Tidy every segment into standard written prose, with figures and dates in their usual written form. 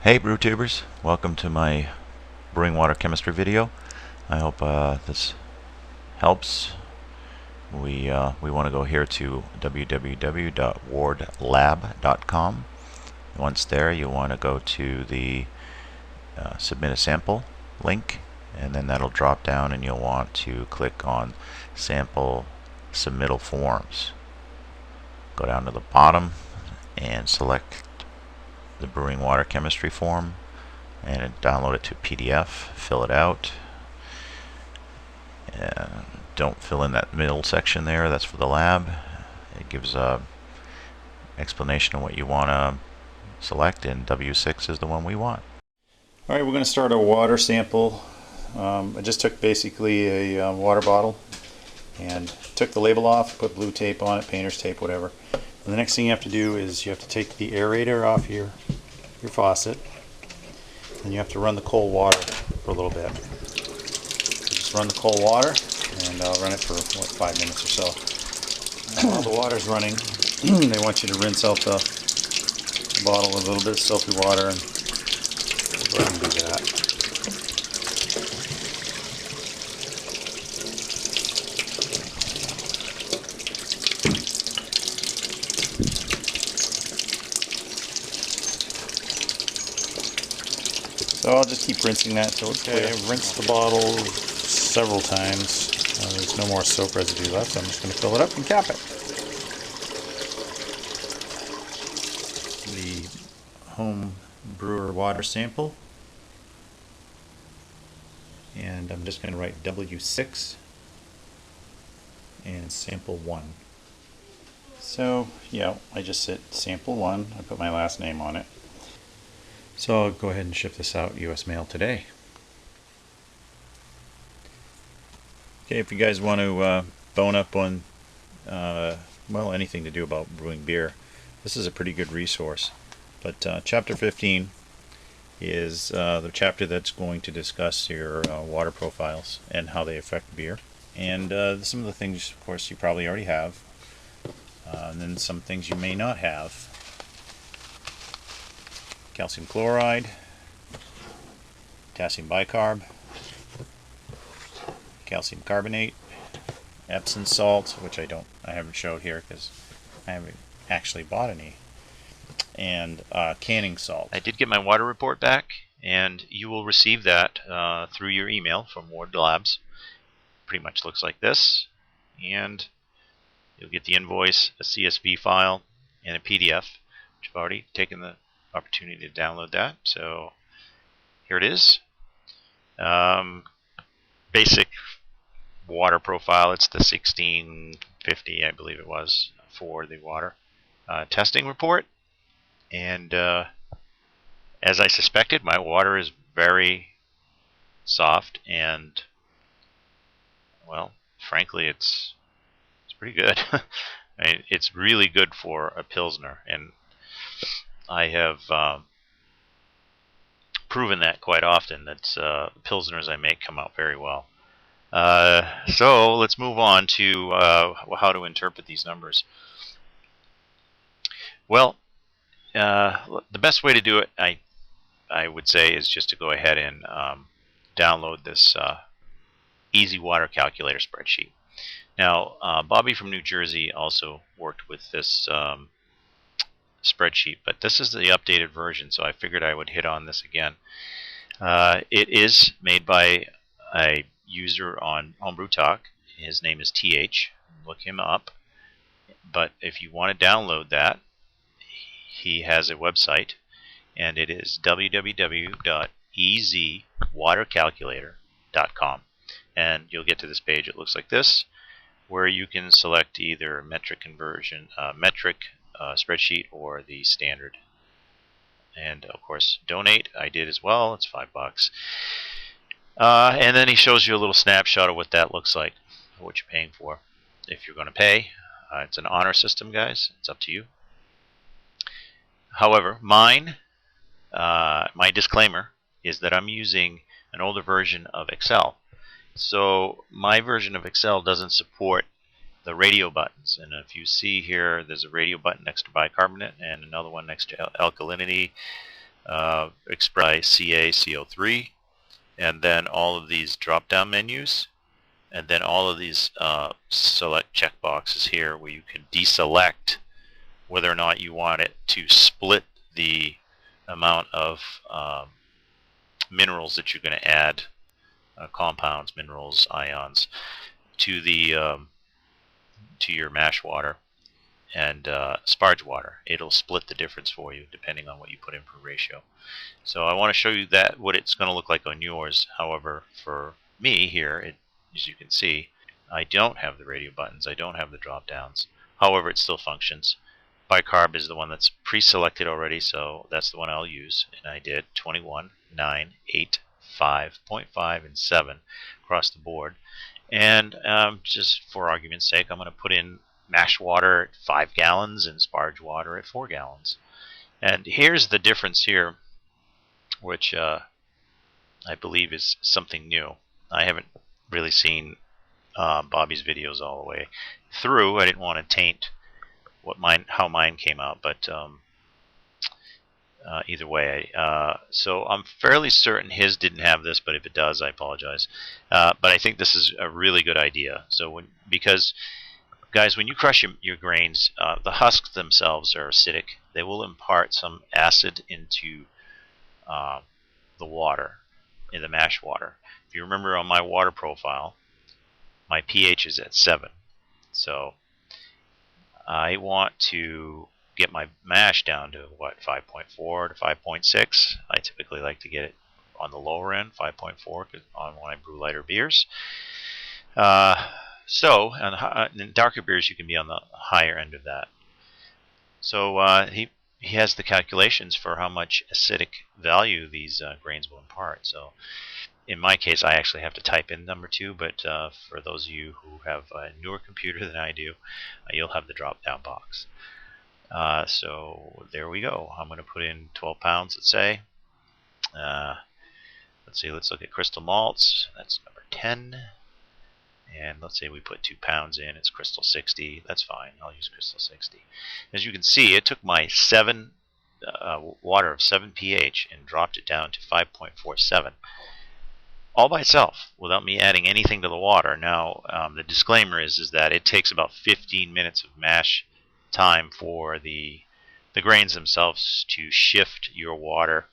Hey brew tubers, welcome to my brewing water chemistry video. I hope this helps. We want to go here to www.wardlab.com. Once there, you want to go to the submit a sample link, and then that'll drop down and you'll want to click on sample submittal forms. Go down to the bottom and select the brewing water chemistry form and download it to PDF, fill it out. Don't fill in that middle section there, that's for the lab. It gives a explanation of what you want to select, and W6 is the one we want. Alright, we're going to start a water sample. I just took basically a water bottle and took the label off, put blue tape on it, painter's tape, whatever. And the next thing you have to do is you have to take the aerator off your faucet, and you have to run the cold water for a little bit. So just run the cold water, and I'll run it for what, 5 minutes or so. And while the water's running, they want you to rinse out the bottle with a little bit of soapy water, and we'll go ahead and do that. So I'll just keep rinsing that until it's clear. I've rinsed the bottle several times. There's no more soap residue left, so I'm just going to fill it up and cap it. The home brewer water sample. And I'm just going to write W6 and sample 1. So, yeah, I just said sample 1. I put my last name on it. So I'll go ahead and ship this out US mail today. Okay, if you guys want to bone up on well, anything to do about brewing beer, this is a pretty good resource. But chapter 15 is the chapter that's going to discuss your water profiles and how they affect beer. And some of the things, of course, you probably already have. And then some things you may not have. Calcium chloride, potassium bicarb, calcium carbonate, Epsom salt, which I haven't showed here because I haven't actually bought any, and canning salt. I did get my water report back, and you will receive that through your email from Ward Labs. Pretty much looks like this, and you'll get the invoice, a CSV file, and a PDF, which I've already taken the opportunity to download that. So here it is. Basic water profile. It's the 1650, I believe it was, for the water testing report. And as I suspected, my water is very soft, and well, frankly, it's pretty good. I mean, it's really good for a Pilsner, and I have proven that quite often, that Pilsners I make come out very well. So let's move on to how to interpret these numbers. Well, the best way to do it, I would say, is just to go ahead and download this easy water calculator spreadsheet. Now, Bobby from New Jersey also worked with this spreadsheet, but this is the updated version, so I figured I would hit on this again. It is made by a user on Homebrew Talk. His name is TH. Look him up. But if you want to download that, he has a website, and it is www.ezwatercalculator.com. And you'll get to this page. It looks like this, where you can select either metric conversion, spreadsheet, or the standard. And of course, donate. I did as well. It's $5. And then he shows you a little snapshot of what that looks like, what you're paying for. If you're going to pay, it's an honor system, guys. It's up to you. However, my disclaimer is that I'm using an older version of Excel. So my version of Excel doesn't support the radio buttons. And if you see here, there's a radio button next to bicarbonate and another one next to alkalinity. expressed by CaCO3, and then all of these drop-down menus, and then all of these select checkboxes here where you can deselect whether or not you want it to split the amount of minerals that you're going to add, compounds, minerals, ions, to the to your mash water and sparge water. It'll split the difference for you depending on what you put in per ratio. So I want to show you that what it's going to look like on yours. However, for me here, as you can see, I don't have the radio buttons. I don't have the drop downs. However, it still functions. Bicarb is the one that's pre-selected already, so that's the one I'll use. And I did 21, 9, 8, 5, 0.5, and 7 across the board. And just for argument's sake, I'm going to put in mash water at 5 gallons and sparge water at 4 gallons. And here's the difference here, which I believe is something new. I haven't really seen Bobby's videos all the way through. I didn't want to taint how mine came out, but either way, so I'm fairly certain his didn't have this, but if it does, I apologize. But I think this is a really good idea. So because guys, when you crush your grains, the husks themselves are acidic. They will impart some acid into the water, in the mash water. If you remember on my water profile, my pH is at 7. So I want to get my mash down to what, 5.4 to 5.6. I typically like to get it on the lower end, 5.4, on when I brew lighter beers. So in darker beers, you can be on the higher end of that. So he has the calculations for how much acidic value these grains will impart. So in my case, I actually have to type in number 2, but for those of you who have a newer computer than I do, you'll have the drop-down box. So there we go. I'm going to put in 12 pounds, let's say. Let's see, let's look at crystal malts. That's number 10. And let's say we put 2 pounds in. It's crystal 60. That's fine. I'll use crystal 60. As you can see, it took my water of 7 pH and dropped it down to 5.47. All by itself, without me adding anything to the water. Now, the disclaimer is that it takes about 15 minutes of mash time for the grains themselves to shift your water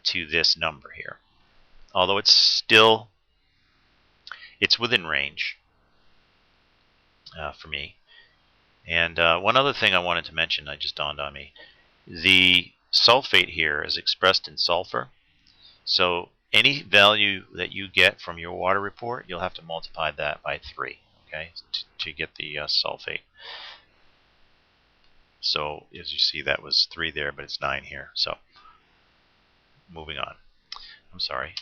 to this number here. Although it's within range for me. And one other thing I wanted to mention, that just dawned on me. The sulfate here is expressed in sulfur. So any value that you get from your water report, you'll have to multiply that by 3, okay, to get the sulfate. So as you see, that was 3 there, but it's 9 here. So moving on. I'm sorry.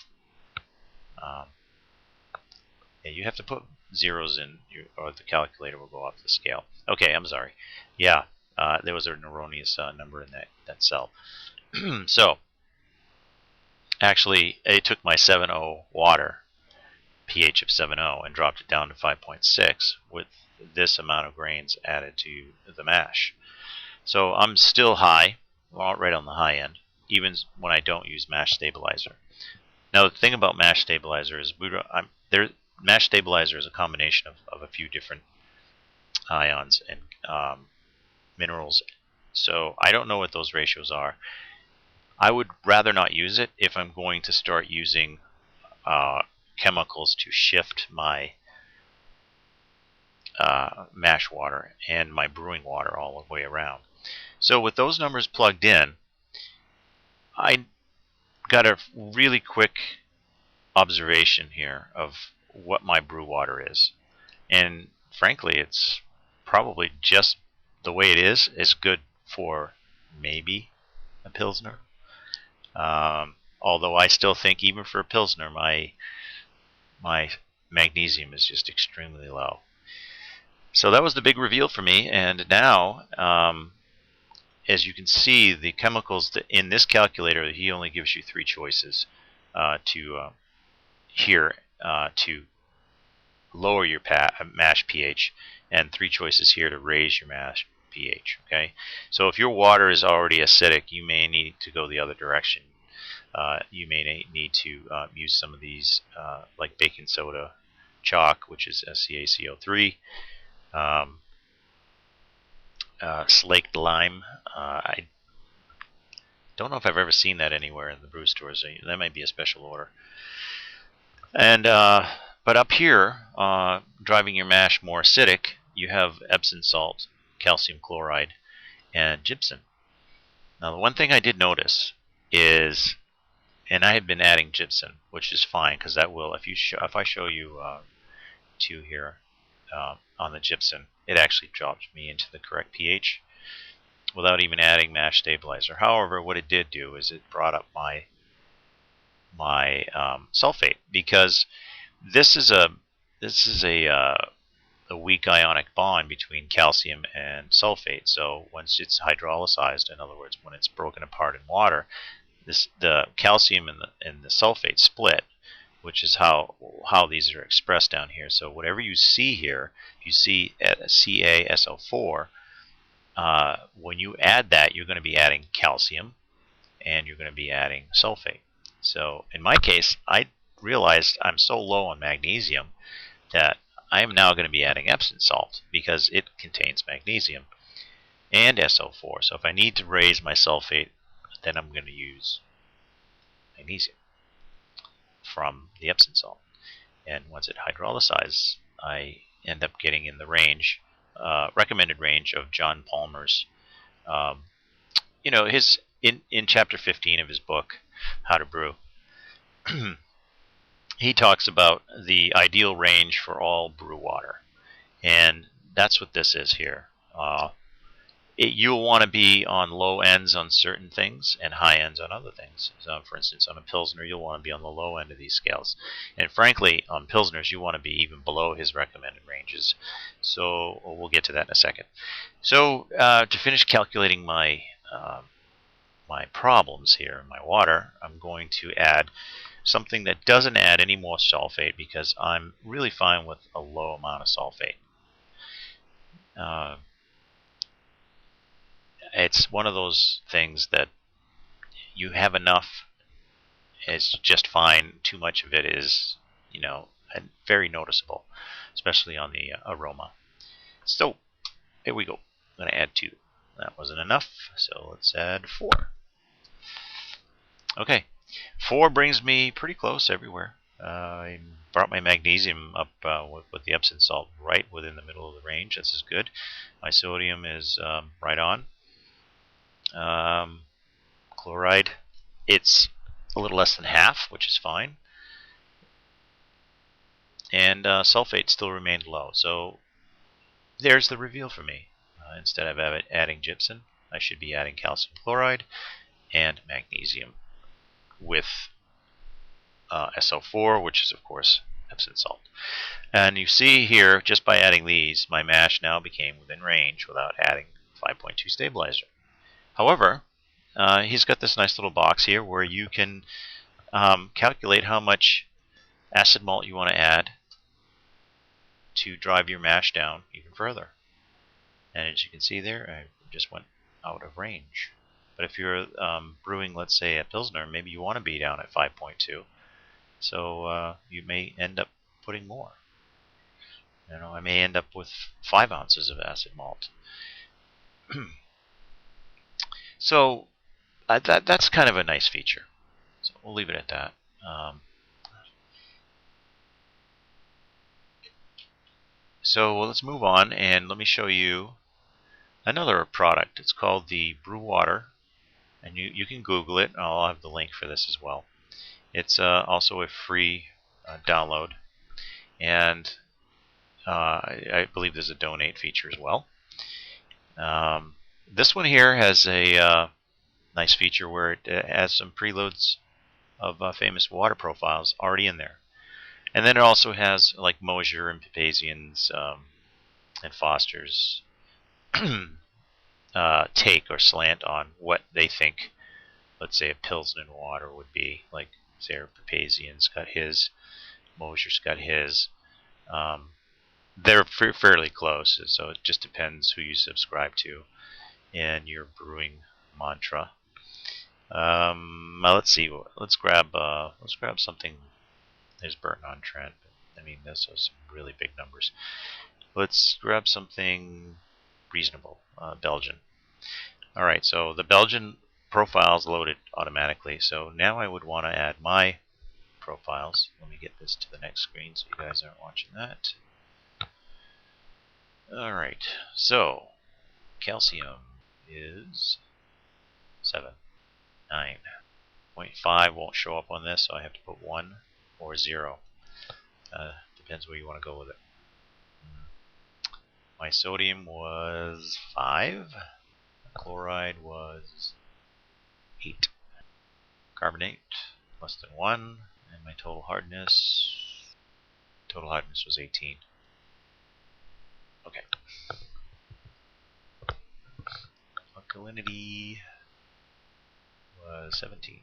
Yeah, you have to put zeros in, or the calculator will go off the scale. Okay, I'm sorry. Yeah, there was an erroneous number in that cell. So actually, it took my 7.0 water, pH of 7.0, and dropped it down to 5.6 with this amount of grains added to the mash. So I'm still high, well, right on the high end, even when I don't use mash stabilizer. Now the thing about mash stabilizer is mash stabilizer is a combination of a few different ions and minerals. So I don't know what those ratios are. I would rather not use it if I'm going to start using chemicals to shift my mash water and my brewing water all the way around. So with those numbers plugged in, I got a really quick observation here of what my brew water is. And frankly, it's probably just the way it is good for maybe a Pilsner. Although I still think even for a Pilsner, my magnesium is just extremely low. So that was the big reveal for me. And now, as you can see, the chemicals in this calculator, he only gives you 3 choices to lower your mash pH, and 3 choices here to raise your mash pH. Okay, so if your water is already acidic, you may need to go the other direction. You may need to use some of these, like baking soda chalk, which is SCaCO3, um, slaked lime. I don't know if I've ever seen that anywhere in the brew stores. That might be a special order. And but up here, driving your mash more acidic, you have Epsom salt, calcium chloride, and gypsum. Now, the one thing I did notice is, and I have been adding gypsum, which is fine because that will, if I show you two here on the gypsum, it actually drops me into the correct pH without even adding mash stabilizer. However, what it did do is it brought up my sulfate, because this is a weak ionic bond between calcium and sulfate. So once it's hydrolyzed, in other words, when it's broken apart in water, the calcium and the sulfate split, which is how these are expressed down here. So whatever you see here, if you see CaSO4, when you add that, you're going to be adding calcium and you're going to be adding sulfate. So in my case, I realized I'm so low on magnesium that I am now going to be adding Epsom salt because it contains magnesium and SO4. So if I need to raise my sulfate, then I'm going to use magnesium from the Epsom salt. And once it hydrolyzes, I end up getting in the range, recommended range of John Palmer's. His in chapter 15 of his book, How to Brew, he talks about the ideal range for all brew water, and that's what this is here. You'll want to be on low ends on certain things and high ends on other things. So, for instance, on a Pilsner, you'll want to be on the low end of these scales. And frankly, on Pilsners, you want to be even below his recommended ranges. So we'll get to that in a second. So to finish calculating my problems here in my water, I'm going to add something that doesn't add any more sulfate because I'm really fine with a low amount of sulfate. It's one of those things that you have enough, it's just fine. Too much of it is, very noticeable, especially on the aroma. So here we go. I'm going to add 2. That wasn't enough, so let's add 4. Okay, 4 brings me pretty close everywhere. I brought my magnesium up with the Epsom salt right within the middle of the range. This is good. My sodium is right on. Chloride, it's a little less than half, which is fine. And sulfate still remained low. So there's the reveal for me. Instead of adding gypsum, I should be adding calcium chloride and magnesium with SO4, which is, of course, Epsom salt. And you see here, just by adding these, my mash now became within range without adding 5.2 stabilizer. However, he's got this nice little box here where you can calculate how much acid malt you want to add to drive your mash down even further. And as you can see there, I just went out of range. But if you're brewing, let's say, a Pilsner, maybe you want to be down at 5.2. So you may end up putting more. I may end up with 5 ounces of acid malt. So that's kind of a nice feature. So we'll leave it at that. So let's move on, and let me show you another product. It's called the Brew Water, and you can Google it. I'll have the link for this as well. It's also a free download, and I believe there's a donate feature as well. This one here has a nice feature where it has some preloads of famous water profiles already in there. And then it also has like Mosier and Papazian's and Foster's take or slant on what they think, let's say, a Pilsner water would be. Like, say, Papazian's got his, Mosier's got his. they're fairly close, so it just depends who you subscribe to and your brewing mantra. Let's see. Let's grab something. There's Burton on Trent. I mean, this was some really big numbers. Let's grab something reasonable. Belgian. All right. So the Belgian profiles loaded automatically. So now I would want to add my profiles. Let me get this to the next screen so you guys aren't watching that. All right. So calcium is 7, 9. 0.5 won't show up on this, so I have to put 1 or 0. Depends where you want to go with it. My sodium was 5. Chloride was 8. Carbonate less than 1. And my total hardness was 18. Okay. Alkalinity was 17.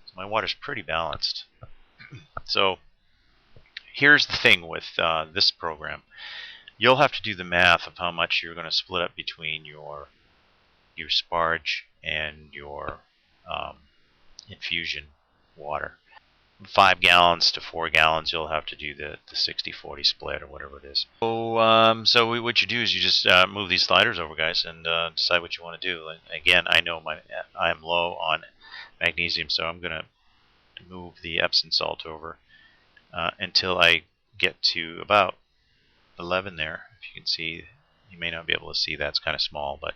So my water's pretty balanced. So here's the thing with this program. You'll have to do the math of how much you're going to split up between your sparge and your infusion water. 5 gallons to 4 gallons, you'll have to do the 60-40 split or whatever it is. So what you do is you just move these sliders over, guys, and decide what you want to do. And again, I know I'm low on magnesium, so I'm going to move the Epsom salt over until I get to about 11 there. If you can see, you may not be able to see, that's kind of small, but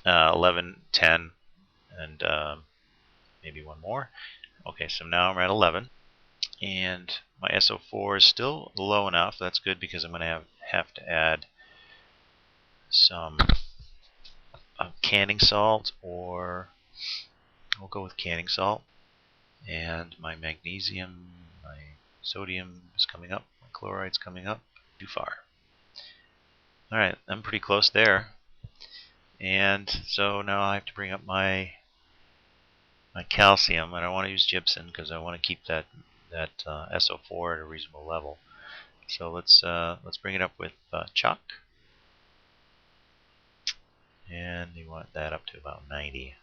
11, 10, and maybe one more. Okay, so now I'm at 11, and my SO4 is still low enough. That's good because I'm going to have to add some canning salt, or we'll go with canning salt. And my magnesium, my sodium is coming up, my chloride's coming up too far. Alright, I'm pretty close there. And so now I have to bring up my calcium, and I want to use gypsum because I want to keep that SO4 at a reasonable level. So let's bring it up with chalk, and you want that up to about 90.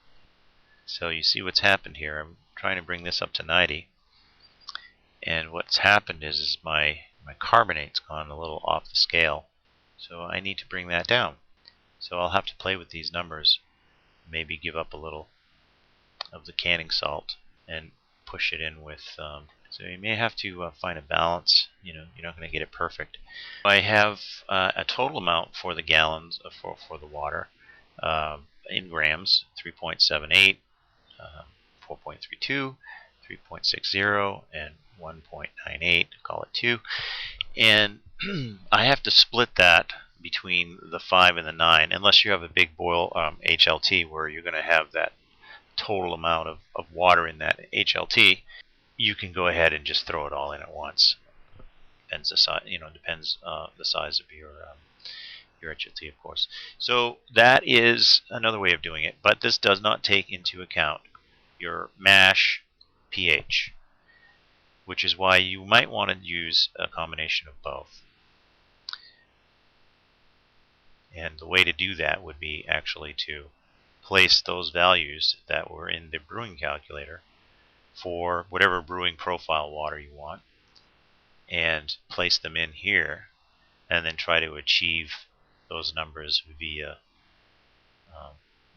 So you see what's happened here. I'm trying to bring this up to 90, and what's happened is my carbonate's gone a little off the scale. So I need to bring that down. So I'll have to play with these numbers, maybe give up a little of the canning salt and push it in with. So you may have to find a balance. You know, you're not going to get it perfect. I have a total amount for the gallons for the water in grams: 3.78, 4.32, 3.60, and 1.98. Call it 2. And I have to split that between the 5 and the 9, unless you have a big boil HLT where you're going to have that total amount of water in that HLT. You can go ahead and just throw it all in at once. Depends the size, depends the size of your HLT, of course. So that is another way of doing it, but this does not take into account your mash pH, which is why you might want to use a combination of both. And the way to do that would be actually to place those values that were in the brewing calculator for whatever brewing profile water you want, and place them in here, and then try to achieve those numbers via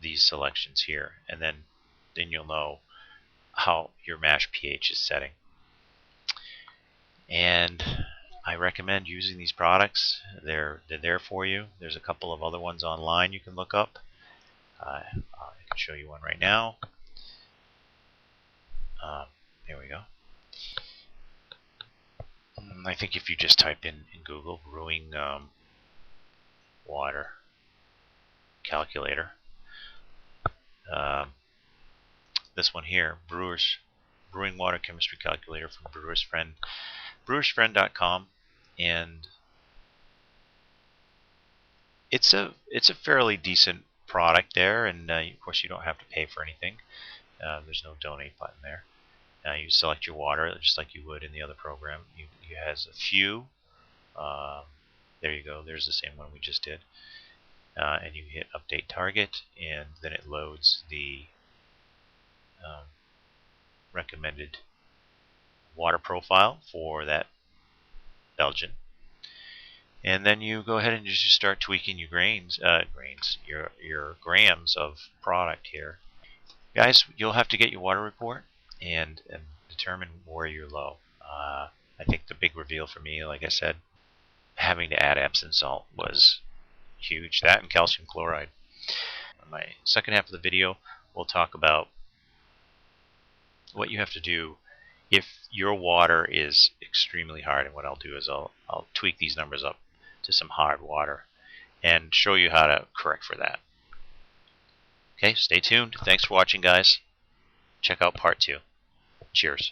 these selections here, and then you'll know how your mash pH is setting. And I recommend using these products. They're there for you. There's a couple of other ones online you can look up. I can show you one right now. There we go. I think if you just type in Google brewing water calculator, this one here, brewing water chemistry calculator from Brewer's Friend, brewersfriend.com, and it's a fairly decent product there, and of course you don't have to pay for anything. There's no donate button there. You select your water just like you would in the other program. It has a few There you go. There's the same one we just did. And you hit update target, and then it loads the recommended water profile for that Belgian. And then you go ahead and just start tweaking your your grams of product here. Guys, you'll have to get your water report and determine where you're low. I think the big reveal for me, like I said, having to add Epsom salt was huge. That and calcium chloride. In my second half of the video, we'll talk about what you have to do if your water is extremely hard. And what I'll do is I'll tweak these numbers up to some hard water and show you how to correct for that. Okay, stay tuned. Thanks for watching, guys. Check out part 2. Cheers.